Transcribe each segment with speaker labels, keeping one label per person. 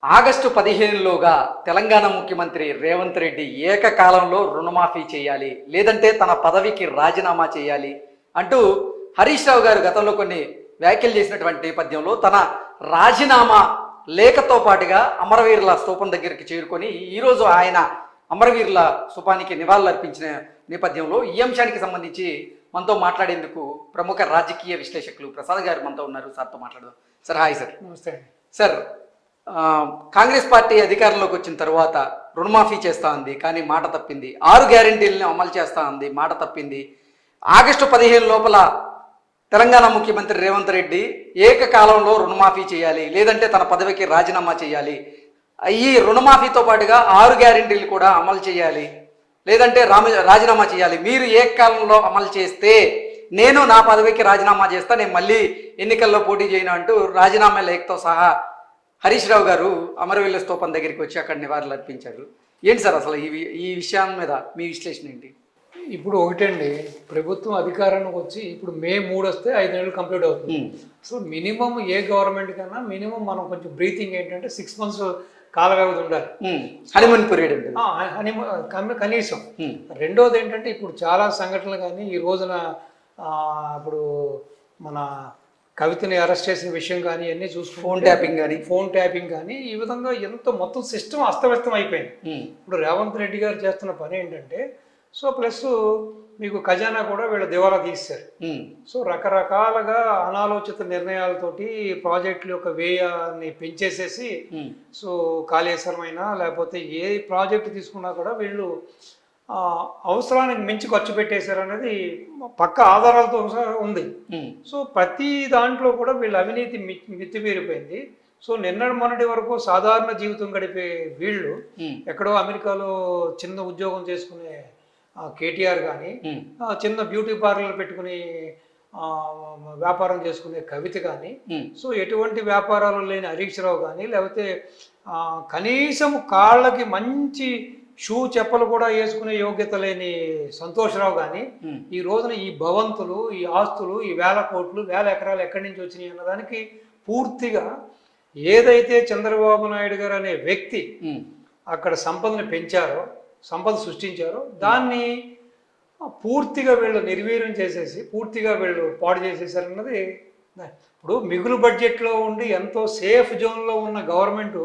Speaker 1: August 15లోగా Telangana ముఖ్యమంత్రి రేవంత్ రెడ్డి ఏకకాలంలో రుణమాఫీ చేయాలి, లేదంటే తన పదవికి రాజీనామా చేయాలి అంటూ హరీష్ రావు గారు గతంలో కొన్ని వ్యాఖ్యలు చేసినటువంటి నేపథ్యంలో తన రాజీనామా లేఖతో పాటుగా అమరవీరుల స్తూపం దగ్గరికి చేరుకొని ఈరోజు ఆయన అమరవీరుల స్తూపానికి నివాళులు అర్పించిన నేపథ్యంలో ఈ అంశానికి సంబంధించి మనతో మాట్లాడేందుకు ప్రముఖ రాజకీయ విశ్లేషకులు ప్రసాద్ గారు మనతో ఉన్నారు. సార్తో మాట్లాడదాం. Sir, hi sir.
Speaker 2: నమస్తే.
Speaker 1: సార్, కాంగ్రెస్ పార్టీ అధికారంలోకి వచ్చిన తర్వాత రుణమాఫీ చేస్తా ఉంది, కానీ మాట తప్పింది. 6 గ్యారెంటీలను అమలు చేస్తా ఉంది, మాట తప్పింది. ఆగస్టు 15 లోపల తెలంగాణ ముఖ్యమంత్రి రేవంత్ రెడ్డి ఏకకాలంలో రుణమాఫీ చేయాలి, లేదంటే తన పదవికి రాజీనామా చేయాలి. ఈ రుణమాఫీతో పాటుగా 6 గ్యారెంటీలు కూడా అమలు చేయాలి, లేదంటే రాజీనామా చేయాలి. మీరు ఏకకాలంలో అమలు చేస్తే నేను నా పదవికి రాజీనామా చేస్తా, నేను మళ్ళీ ఎన్నికల్లో పోటీ చేయను అంటూ రాజీనామా లేఖతో సహా హరీష్ రావు గారు అమరవీరుల స్తూపం దగ్గరికి వచ్చి అక్కడ నివాళులు అర్పించారు. ఏంటి సార్ అసలు ఈ విషయం మీద మీ విశ్లేషణ ఏంటి?
Speaker 2: ఇప్పుడు ఒకటండి, ప్రభుత్వం అధికారానికి వచ్చి ఇప్పుడు మే 3 వస్తే 5 నెలలు కంప్లీట్ అవుతుంది. సో మినిమం ఏ గవర్నమెంట్ కన్నా మినిమం మనం కొంచెం బ్రీతింగ్ ఏంటంటే 6 months కాల వ్యవధి ఉండాలి.
Speaker 1: హనీమూన్ పీరియడ్
Speaker 2: కనీసం. రెండోది ఏంటంటే ఇప్పుడు చాలా సంఘటనలు కానీ ఈ రోజున ఇప్పుడు మన కవితని అరెస్ట్ చేసిన విషయం కానీ అన్నీ చూసుకుంటే ఫోన్ ట్యాపింగ్ కానీ ఈ విధంగా ఎంతో మొత్తం సిస్టమ్ అస్తవ్యస్తం అయిపోయింది. ఇప్పుడు రేవంత్ రెడ్డి గారు చేస్తున్న పని ఏంటంటే సో ప్లస్ మీకు ఖజానా కూడా వీళ్ళు దివాలా తీశారు. సో రకరకాలుగా అనాలోచిత నిర్ణయాలతోటి ప్రాజెక్టుల యొక్క వ్యయాన్ని పెంచేసేసి సో కాళేశ్వరం అయినా లేకపోతే ఏ ప్రాజెక్టు తీసుకున్నా కూడా వీళ్ళు అవసరానికి మించి ఖర్చు పెట్టేశారు అనేది పక్క ఆధారాలతో ఉంది. సో ప్రతి దాంట్లో కూడా వీళ్ళ అవినీతి మితిమీరిపోయింది. సో మొన్నటి వరకు సాధారణ జీవితం గడిపే వీళ్ళు ఎక్కడో అమెరికాలో చిన్న ఉద్యోగం చేసుకునే కేటీఆర్ కానీ, చిన్న బ్యూటీ పార్లర్ పెట్టుకుని వ్యాపారం చేసుకునే కవిత కానీ, సో ఎటువంటి వ్యాపారాలు లేని హరీష్ రావు కానీ, లేకపోతే కనీసం కాళ్ళకి మంచి షూ చెప్పలు కూడా వేసుకునే యోగ్యత లేని సంతోషరావు కానీ ఈ రోజున ఈ భవంతులు, ఈ ఆస్తులు, ఈ 1000 కోట్లు 1000 ఎకరాలు ఎక్కడి నుంచి వచ్చినాయి అన్నదానికి పూర్తిగా ఏదైతే చంద్రబాబు నాయుడు గారు అనే వ్యక్తి అక్కడ సంపదను పెంచారో, సంపద సృష్టించారో దాన్ని పూర్తిగా వీళ్ళు నిర్వీర్యం చేసేసి పూర్తిగా వీళ్ళు పాడు చేసేసారన్నది. ఇప్పుడు మిగులు బడ్జెట్లో ఉండి ఎంతో సేఫ్ జోన్లో ఉన్న గవర్నమెంట్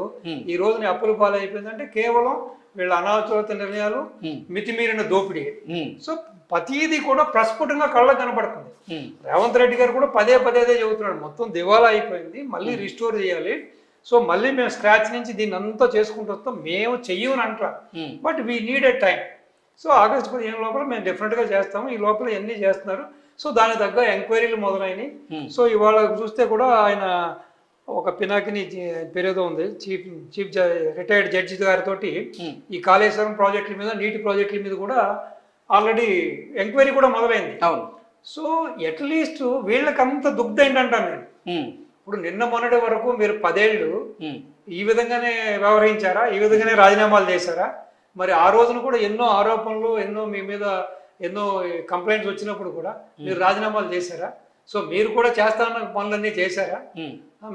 Speaker 2: ఈ రోజున అప్పుల పాలైపోయిందంటే కేవలం వీళ్ళ అనాలోచిత నిర్ణయాలు, మితిమీరిన దోపిడీ. సో ప్రతిదీ కూడా ప్రస్ఫుటంగా కళ్ళకు కనపడుతుంది. రేవంత్ రెడ్డి గారు కూడా పదే చెబుతున్నాడు, మొత్తం దివాలా అయిపోయింది, మళ్ళీ రిస్టోర్ చేయాలి. సో మళ్ళీ మేము స్క్రాచ్ నుంచి దీన్ని అంతా చేసుకుంటూ వస్తాం, మేము చెయ్యమని అంటా, but we need a time. So August 15 లోపల మేము డెఫినెట్గా చేస్తాము. ఈ లోపల ఎన్ని చేస్తున్నారు. సో దానికి తగ్గ ఎంక్వైరీలు మొదలైనవి. సో ఇవాళ చూస్తే కూడా ఆయన ఒక పినాకిని పేరేదో ఉంది, చీఫ్ రిటైర్డ్ జడ్జి గారితో ఈ కాళేశ్వరం ప్రాజెక్టుల మీద, నీటి ప్రాజెక్టుల మీద కూడా ఆల్రెడీ ఎంక్వైరీ కూడా మొదలైంది. సో అట్లీస్ట్ వీళ్ళకంత దుగ్ధ ఏంటంటాను నేను. ఇప్పుడు మొన్నటి వరకు మీరు 10 ఏళ్ళు ఈ విధంగానే వ్యవహరించారా, ఈ విధంగానే రాజీనామాలు చేశారా? మరి ఆ రోజున కూడా ఎన్నో ఆరోపణలు, మీ మీద ఎన్నో కంప్లైంట్స్ వచ్చినప్పుడు కూడా మీరు రాజీనామాలు చేశారా? సో మీరు కూడా చేస్తాన్న పనులన్నీ చేశారా?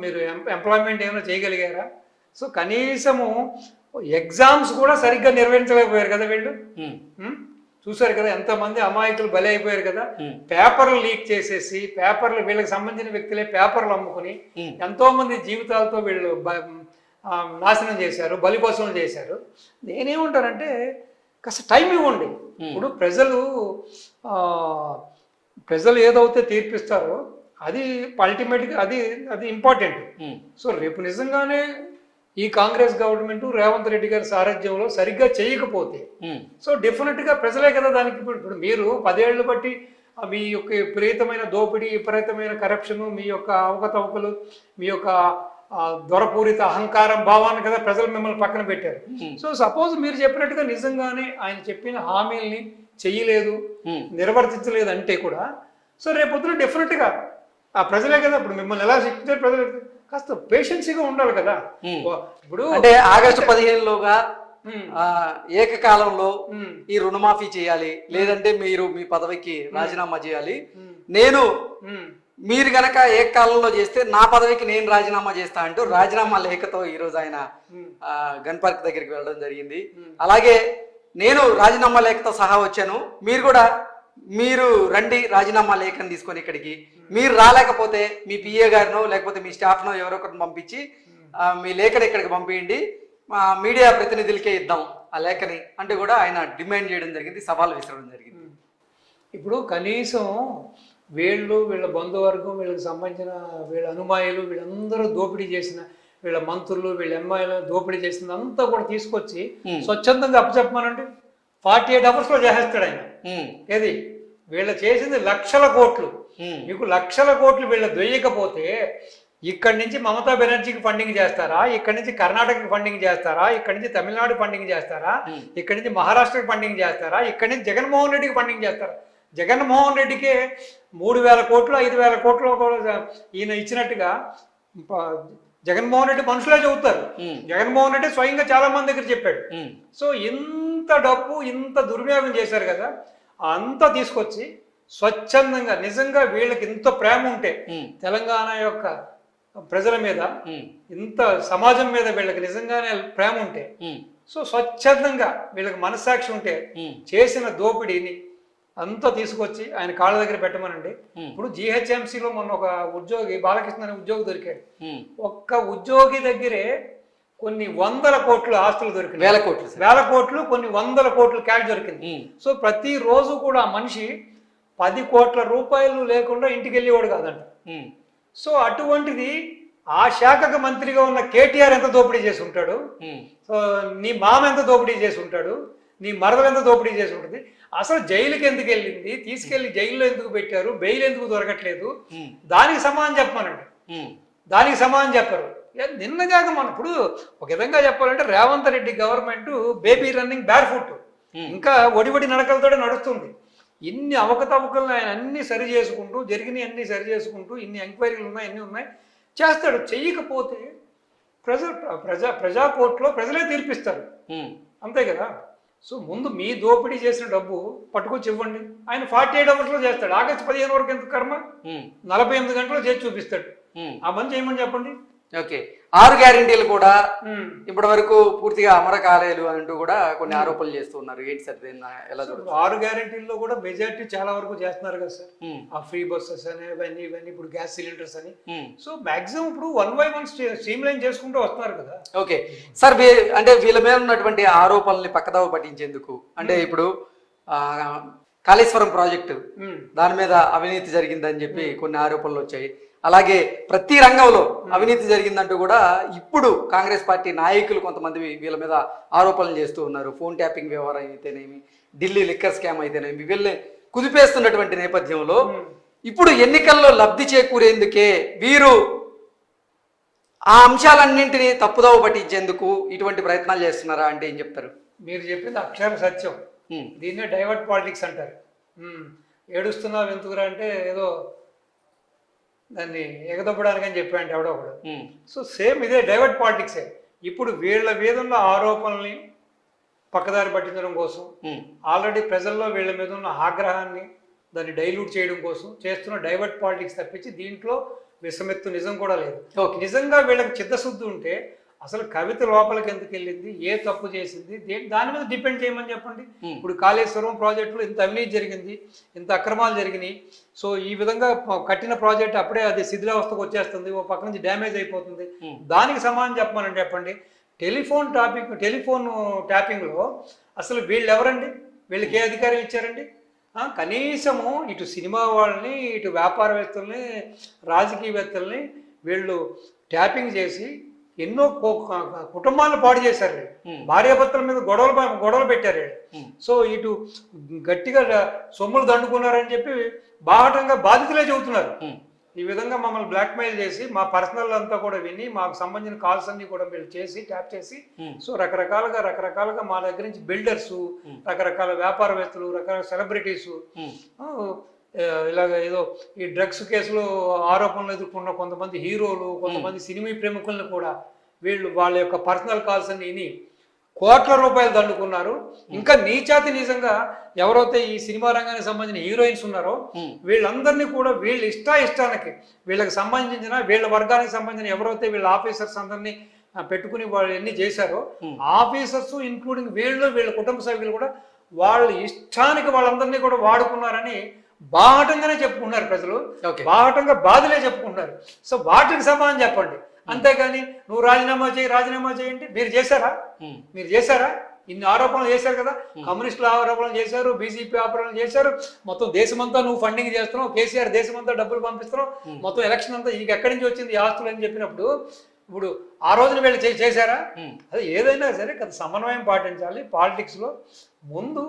Speaker 2: మీరు ఎంప్లాయ్మెంట్ ఏమైనా చేయగలిగారా? సో కనీసము ఎగ్జామ్స్ కూడా సరిగ్గా నిర్వహించలేకపోయారు కదా వీళ్ళు. చూసారు కదా ఎంతమంది అమాయకులు బలి అయిపోయారు కదా. పేపర్లు లీక్ చేసేసి పేపర్లు వీళ్ళకి సంబంధించిన వ్యక్తులే పేపర్లు అమ్ముకుని ఎంతో మంది జీవితాలతో వీళ్ళు నాశనం చేశారు, బలిపశువులు చేశారు. నేనేమంటానంటే కాస్త టైం ఇవ్వండి. ఇప్పుడు ప్రజలు ఏదైతే తీర్పిస్తారో అది అల్టిమేట్గా అది ఇంపార్టెంట్. సో రేపు నిజంగానే ఈ కాంగ్రెస్ గవర్నమెంట్ రేవంత్ రెడ్డి గారి సారథ్యంలో సరిగ్గా చేయకపోతే సో డెఫినెట్గా ప్రజలే కదా దానికి. ఇప్పుడు మీరు 10 ఏళ్ళు బట్టి మీ యొక్క విపరీతమైన దోపిడీ, విపరీతమైన కరప్షను, మీ యొక్క అవకతవకలు, మీ యొక్క దొరపూరిత అహంకారం భావాన్ని కదా ప్రజలు మిమ్మల్ని పక్కన పెట్టారు. సో సపోజ్ మీరు చెప్పినట్టుగా నిజంగానే ఆయన చెప్పిన హామీల్ని చెయ్యలేదు, నిర్వర్తించలేదు అంటే కూడా సో రేపొద్దున డెఫినెట్గా ఆ ప్రజలే కదా ఇప్పుడు మిమ్మల్ని ఎలా శిక్షించారు, ప్రజలు కాస్త పేషెన్సీగా ఉండాలి కదా.
Speaker 1: ఇప్పుడు అంటే ఆగస్టు 15లోగా ఏకకాలంలో ఈ రుణమాఫీ చేయాలి, లేదంటే మీరు మీ పదవికి రాజీనామా చేయాలి, నేను మీరు గనక ఏకకాలంలో చేస్తే నా పదవికి నేను రాజీనామా చేస్తా అంటూ రాజీనామా లేఖతో ఈరోజు ఆయన గన్ పార్క్ దగ్గరికి వెళ్ళడం జరిగింది. అలాగే నేను రాజీనామా లేఖతో సహా వచ్చాను, మీరు కూడా మీరు రండి రాజీనామా లేఖను తీసుకొని ఇక్కడికి. మీరు రాలేకపోతే మీ పిఏ గారినో లేకపోతే మీ స్టాఫ్నో ఎవరో ఒకరిని పంపించి మీ లేఖను ఇక్కడికి పంపించండి, మా మీడియా ప్రతినిధులకే ఇద్దాం ఆ లేఖని అంటూ కూడా ఆయన డిమాండ్ చేయడం జరిగింది, సవాల్ విసరడం జరిగింది.
Speaker 2: ఇప్పుడు కనీసం వీళ్ళ బంధువర్గం, వీళ్ళకి సంబంధించిన వీళ్ళ అనుమాయులు, వీళ్ళందరూ దోపిడీ చేసిన వీళ్ళ మంత్రులు, వీళ్ళ ఎమ్మెల్యేలు దోపిడీ చేసిన అంతా కూడా తీసుకొచ్చి స్వచ్ఛందంగా అప్పచెప్పమనండి. 48 hours లో చేసేస్తాడు ఆయన. ఏది వీళ్ళ చేసింది లక్షల కోట్లు. మీకు లక్షల కోట్లు వీళ్ళ దొయ్యకపోతే ఇక్కడి నుంచి మమతా బెనర్జీకి ఫండింగ్ చేస్తారా, ఇక్కడి నుంచి కర్ణాటకకి ఫండింగ్ చేస్తారా, ఇక్కడి నుంచి తమిళనాడు ఫండింగ్ చేస్తారా, ఇక్కడి నుంచి మహారాష్ట్రకి ఫండింగ్ చేస్తారా, ఇక్కడి నుంచి జగన్మోహన్ రెడ్డికి ఫండింగ్ చేస్తారా? జగన్మోహన్ రెడ్డికే 3,000 కోట్లు 5,000 కోట్లు ఈయన ఇచ్చినట్టుగా జగన్మోహన్ రెడ్డి మనుషులే చెబుతారు. జగన్మోహన్ రెడ్డి స్వయంగా చాలా మంది దగ్గర చెప్పాడు. సో ఇంత డబ్బు ఇంత దుర్వినియోగం చేశారు కదా, అంతా తీసుకొచ్చి స్వచ్ఛందంగా నిజంగా వీళ్ళకి ఇంత ప్రేమ ఉంటే తెలంగాణ యొక్క ప్రజల మీద, ఇంత సమాజం మీద వీళ్ళకి నిజంగానే ప్రేమ ఉంటే, సో స్వచ్ఛందంగా వీళ్ళకి మనస్సాక్షి ఉంటే చేసిన దోపిడీని అంతా తీసుకొచ్చి ఆయన కాళ్ళ దగ్గర పెట్టమనండి. ఇప్పుడు జిహెచ్ఎంసీలో మొన్న ఒక ఉద్యోగి, బాలకృష్ణ అనే ఉద్యోగి దొరికాడు. ఒక్క ఉద్యోగి దగ్గరే కొన్ని 100 కోట్ల ఆస్తులు దొరికింది, 1,000 కోట్లు, కొన్ని 100 కోట్లు క్యాష్ దొరికింది. సో ప్రతి రోజు కూడా ఆ మనిషి 10 కోట్ల రూపాయలు లేకుండా ఇంటికి వెళ్ళేవాడు కాదంట. సో అటువంటిది ఆ శాఖకు మంత్రిగా ఉన్న కేటీఆర్ ఎంత దోపిడీ చేసి ఉంటాడు, సో నీ మామ ఎంత దోపిడీ చేసి ఉంటాడు, నీ మరదలు ఎంత దోపిడీ చేసి ఉంటుంది. అసలు జైలుకి ఎందుకు వెళ్ళింది, తీసుకెళ్లి జైల్లో ఎందుకు పెట్టారు, బెయిల్ ఎందుకు దొరకట్లేదు, దానికి సమాధానం చెప్పమనండి. దానికి సమాధానం చెప్పరు. నిన్నగాక మనం ఇప్పుడు ఒక విధంగా చెప్పాలంటే Revanth Reddy government baby running bear foot, ఇంకా ఒడివడి నడకలతోనే నడుస్తుంది. ఇన్ని అవకతవకలను ఆయన అన్ని సరి చేసుకుంటూ, జరిగినవి అన్ని సరి చేసుకుంటూ, ఇన్ని ఎంక్వైరీలు ఉన్నాయి, అన్నీ ఉన్నాయి, చేస్తాడు. చెయ్యకపోతే ప్రజా కోర్టులో ప్రజలే తీర్పిస్తారు, అంతే కదా. సో ముందు మీ దోపిడీ చేసిన డబ్బు పట్టుకొచ్చి ఇవ్వండి. ఆయన 48 hours లో చేస్తాడు. ఆగస్టు 15 వరకు ఎంత కర్మ, 48 గంటలు చేసి చూపిస్తాడు. ఆ పని చేయమని చెప్పండి.
Speaker 1: ఓకే, 6 గ్యారెంటీలు కూడా ఇప్పటి వరకు పూర్తిగా అమలు కాలేదు అంటూ కూడా కొన్ని ఆరోపణలు చేస్తున్నారు. ఏంటి సార్ ఎలా చూడండి?
Speaker 2: 6 గ్యారెంటీల్లో కూడా మెజారిటీ చాలా వరకు చేస్తున్నారు కదా సార్. ఆ ఫ్రీ బస్సెస్ అని ఇవన్నీ ఇప్పుడు గ్యాస్ సిలిండర్స్ అని. సో మాక్సిమం ఇప్పుడు 1 by 1 స్ట్రీమ్ లైన్ చేసుకుంటూ వస్తున్నారు కదా.
Speaker 1: ఓకే సార్, అంటే వీళ్ళ మీద ఉన్నటువంటి ఆరోపణల్ని పక్కదావ పట్టించేందుకు, అంటే ఇప్పుడు కాళేశ్వరం ప్రాజెక్టు దాని మీద అవినీతి జరిగిందని చెప్పి కొన్ని ఆరోపణలు వచ్చాయి. అలాగే ప్రతి రంగంలో అవినీతి జరిగిందంటూ కూడా ఇప్పుడు కాంగ్రెస్ పార్టీ నాయకులు కొంతమంది వీళ్ళ మీద ఆరోపణలు చేస్తూ ఉన్నారు. ఫోన్ ట్యాపింగ్ వ్యవహారం అయితేనేమి, ఢిల్లీ లిక్కర్ స్కామ్ అయితేనేమి, వీళ్ళని కుదిపేస్తున్నటువంటి నేపథ్యంలో ఇప్పుడు ఎన్నికల్లో లబ్ధి చేకూరేందుకే వీరు ఆ అంశాలన్నింటినీ తప్పుదోవ పట్టించేందుకు ఇటువంటి ప్రయత్నాలు చేస్తున్నారా అంటే ఏం చెప్తారు?
Speaker 2: మీరు చెప్పింది అక్షర సత్యం. దీన్నే డైవర్ట్ పాలిటిక్స్ అంటారు. ఏడుస్తున్నావు ఎందుకురా అంటే ఏదో దాన్ని ఎగదొప్పడానికని చెప్పాడంటే ఎవడో ఒకడు. సో సేమ్ ఇదే డైవర్ట్ పాలిటిక్సే. ఇప్పుడు వీళ్ళ మీద ఉన్న ఆరోపణల్ని పక్కదారి పట్టించడం కోసం, ఆల్రెడీ ప్రజల్లో వీళ్ళ మీద ఉన్న ఆగ్రహాన్ని దాన్ని డైల్యూట్ చేయడం కోసం చేస్తున్న డైవర్ట్ పాలిటిక్స్ తప్పించి దీంట్లో విషమెత్తు నిజం కూడా లేదు. నిజంగా వీళ్ళకి చిత్తశుద్ధి ఉంటే అసలు కవిత లోపలికి ఎందుకు వెళ్ళింది, ఏ తప్పు చేసింది, దాని మీద డిపెండ్ చేయమని చెప్పండి. ఇప్పుడు కాళేశ్వరం ప్రాజెక్టులో ఇంత అవినీతి జరిగింది, ఇంత అక్రమాలు జరిగినాయి. సో ఈ విధంగా కట్టిన ప్రాజెక్ట్ అప్పుడే అది శిథిలావస్థకు వచ్చేస్తుంది, ఓ పక్క నుంచి డ్యామేజ్ అయిపోతుంది. దానికి సమాధానం చెప్పమని చెప్పండి. టెలిఫోన్ ట్యాపింగ్లో అసలు వీళ్ళు ఎవరండి, వీళ్ళకి ఏ అధికారం ఇచ్చారండి? కనీసము ఇటు సినిమా వాళ్ళని, ఇటు వ్యాపారవేత్తల్ని, రాజకీయవేత్తల్ని వీళ్ళు ట్యాపింగ్ చేసి ఎన్నో కుటుంబాలను పాడు చేశారు. భార్యాభర్తల మీద గొడవలు పెట్టారు. సో ఇటు గట్టిగా సొమ్ములు దండుకున్నారని చెప్పి బాహటంగా బాధితులే చెబుతున్నారు. ఈ విధంగా మమ్మల్ని బ్లాక్మెయిల్ చేసి మా పర్సనల్ అంతా కూడా విని మాకు సంబంధించిన కాల్స్ అన్ని కూడా వీళ్ళు చేసి ట్యాప్ చేసి, సో రకరకాలుగా మా దగ్గర నుంచి బిల్డర్స్, రకరకాల వ్యాపారవేత్తలు, రకరకాల సెలబ్రిటీస్, ఇలాగ ఏదో ఈ డ్రగ్స్ కేసులో ఆరోపణలు ఎదుర్కొన్న కొంతమంది హీరోలు, కొంతమంది సినిమా ప్రముఖులను కూడా వీళ్ళు వాళ్ళ యొక్క పర్సనల్ కాల్స్ అన్ని విని కోట్ల రూపాయలు దండుకున్నారు. ఇంకా నీచాతి నిజంగా ఎవరైతే ఈ సినిమా రంగానికి సంబంధించిన హీరోయిన్స్ ఉన్నారో వీళ్ళందరినీ కూడా వీళ్ళ ఇష్టానికి వీళ్ళకి సంబంధించిన వీళ్ళ వర్గానికి సంబంధించిన ఎవరైతే వీళ్ళ ఆఫీసర్స్ అందరినీ పెట్టుకుని వాళ్ళు ఎన్ని చేశారో ఆఫీసర్స్ ఇంక్లూడింగ్ వీళ్ళ కుటుంబ సభ్యులు కూడా వాళ్ళ ఇష్టానికి వాళ్ళందరినీ కూడా వాడుకున్నారని బాహటంగానే చెప్పుకుంటున్నారు ప్రజలు. బాహటంగా బాధలే చెప్పుకుంటున్నారు. సో వాటికి సమాధానం చెప్పండి. అంతేగాని నువ్వు రాజీనామా చేయండి. మీరు చేశారా? ఇన్ని ఆరోపణలు చేశారు కదా, కమ్యూనిస్టులు ఆరోపణలు చేశారు, బీజేపీ ఆరోపణలు చేశారు, మొత్తం దేశమంతా నువ్వు ఫండింగ్ చేస్తున్నావు, కేసీఆర్ దేశమంతా డబ్బులు పంపిస్తున్నావు, మొత్తం ఎలక్షన్ అంతా ఇక ఎక్కడి నుంచి వచ్చింది ఈ ఆస్తులు అని చెప్పినప్పుడు ఇప్పుడు ఆ రోజున వీళ్ళు చేశారా? అది ఏదైనా సరే కదా సమన్వయం పాటించాలి. పాలిటిక్స్లో ముందు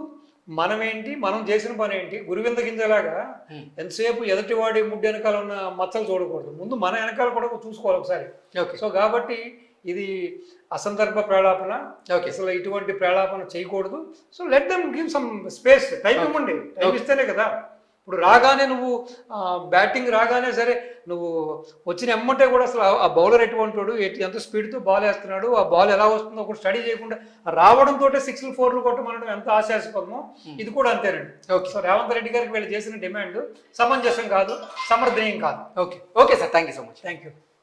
Speaker 2: మనం చేసిన పని ఏంటి, గురువింద గింజలాగా ఎంతసేపు ఎదుటివాడి ముడ్డు వెనకాల ఉన్న మచ్చలు చూడకూడదు, ముందు మన వెనకాల కూడా చూసుకోవాలి ఒకసారి. సో కాబట్టి ఇది అసందర్భ ప్రేలాపన, అసలు ఇటువంటి ప్రేలాపన చేయకూడదు. So let them give some space, time ఇవ్వండి. టైం ఇస్తేనే కదా. ఇప్పుడు రాగానే నువ్వు బ్యాటింగ్ రాగానే సరే నువ్వు వచ్చిన ఎమ్మంటే కూడా అసలు ఆ బౌలర్ ఎటువంటివాడు, ఎంత స్పీడ్తో బాల్ వేస్తున్నాడు, ఆ బాల్ ఎలా వస్తుందో కూడా స్టడీ చేయకుండా రావడంతో 6లు 4లు కొట్టమనడం ఎంత ఆశాస్పదమో ఇది కూడా అంతేనండి. సో రేవంత్ రెడ్డి గారికి వీళ్ళు చేసిన డిమాండ్ సమంజసం కాదు, సమర్థనీయం కాదు.
Speaker 1: Okay sir, thank you so much.
Speaker 2: Thank you.